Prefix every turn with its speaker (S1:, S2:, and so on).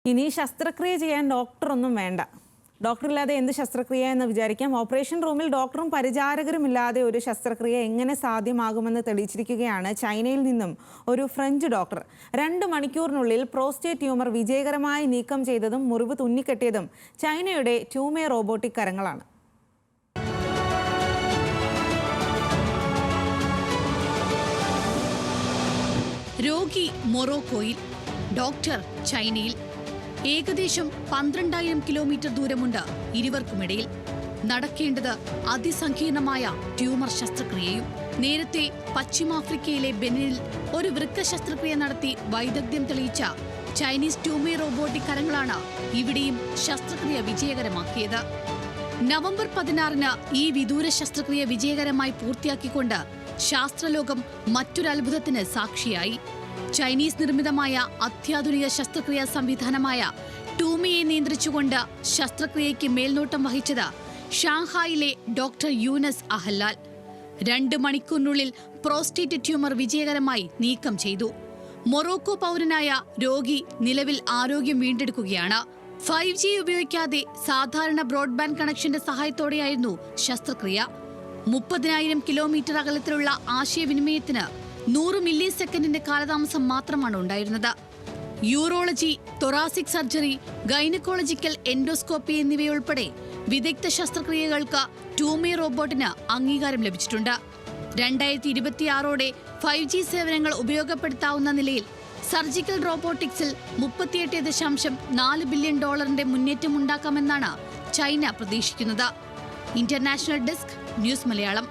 S1: ഇനി ശസ്ത്രക്രിയ ചെയ്യാൻ ഡോക്ടറൊന്നും വേണ്ട. ഡോക്ടറില്ലാതെ എന്ത് ശസ്ത്രക്രിയ എന്ന് വിചാരിക്കാം. ഓപ്പറേഷൻ റൂമിൽ ഡോക്ടറും പരിചാരകരും ഇല്ലാതെ ഒരു ശസ്ത്രക്രിയ എങ്ങനെ സാധ്യമാകുമെന്ന് തെളിയിച്ചിരിക്കുകയാണ് ചൈനയിൽ നിന്നും ഒരു ഫ്രഞ്ച് ഡോക്ടർ. 2 മണിക്കൂറിനുള്ളിൽ പ്രോസ്റ്റേറ്റ് ട്യൂമർ വിജയകരമായി നീക്കം ചെയ്തതും മുറിവ് തുന്നിക്കെട്ടിയതും ചൈനയുടെ ട്യൂമേ റോബോട്ടിക് കരങ്ങളാണ്.
S2: രോഗി മൊറോക്കോയിൽ, ഡോക്ടർ ചൈനയിൽ. ഏകദേശം 12,000 കിലോമീറ്റർ ദൂരമുണ്ട് ഇരുവർക്കുമിടയിൽ. നടക്കേണ്ടത് അതിസങ്കീർണമായ ട്യൂമർ ശസ്ത്രക്രിയയും. നേരത്തെ പശ്ചിമാഫ്രിക്കയിലെ ബെനിനിൽ ഒരു വൃക്ക ശസ്ത്രക്രിയ നടത്തി വൈദഗ്ധ്യം തെളിയിച്ച ചൈനീസ് ട്യൂമേ റോബോട്ടിക് കരങ്ങളാണ് ഇവിടെയും ശസ്ത്രക്രിയ വിജയകരമാക്കിയത്. നവംബർ 16-ന് ഈ വിദൂര ശസ്ത്രക്രിയ വിജയകരമായി പൂർത്തിയാക്കിക്കൊണ്ട് ശാസ്ത്രലോകം മറ്റൊരു അത്ഭുതത്തിന് സാക്ഷിയായി. ചൈനീസ് നിർമ്മിതമായ അത്യാധുനിക ശസ്ത്രക്രിയാ സംവിധാനമായ ട്യൂമയെ നിയന്ത്രിച്ചുകൊണ്ട് ശസ്ത്രക്രിയയ്ക്ക് മേൽനോട്ടം വഹിച്ചത് ഷാങ്ഹായിലെ ഡോക്ടർ യൂനസ് അഹല്ലാൽ. 2 മണിക്കൂറിനുള്ളിൽ പ്രോസ്റ്റേറ്റ് ട്യൂമർ വിജയകരമായി നീക്കം ചെയ്തു. മൊറോക്കോ പൗരനായ രോഗി നിലവിൽ ആരോഗ്യം വീണ്ടെടുക്കുകയാണ്. 5G ഉപയോഗിക്കാതെ സാധാരണ ബ്രോഡ്ബാൻഡ് കണക്ഷന്റെ സഹായത്തോടെയായിരുന്നു ശസ്ത്രക്രിയ. 30,000 കിലോമീറ്റർ അകലത്തിലുള്ള ആശയവിനിമയത്തിന് 100 മില്ലി സെക്കൻഡിന്റെ കാലതാമസം മാത്രമാണ് ഉണ്ടായിരുന്നത്. Urology, thoracic surgery, gynaecological endoscopy എന്നിവയുൾപ്പെടെ വിദഗ്ധ ശസ്ത്രക്രിയകൾക്ക് ട്യൂമേ റോബോട്ടിന് അംഗീകാരം ലഭിച്ചിട്ടുണ്ട്. 2026ഓടെ 5G സേവനങ്ങൾ ഉപയോഗപ്പെടുത്താവുന്ന നിലയിൽ സർജിക്കൽ റോബോട്ടിക്സിൽ $38.4 ബില്യൺ മുന്നേറ്റം ഉണ്ടാക്കാമെന്നാണ് ചൈന പ്രതീക്ഷിക്കുന്നത്. International desk, news Malayalam.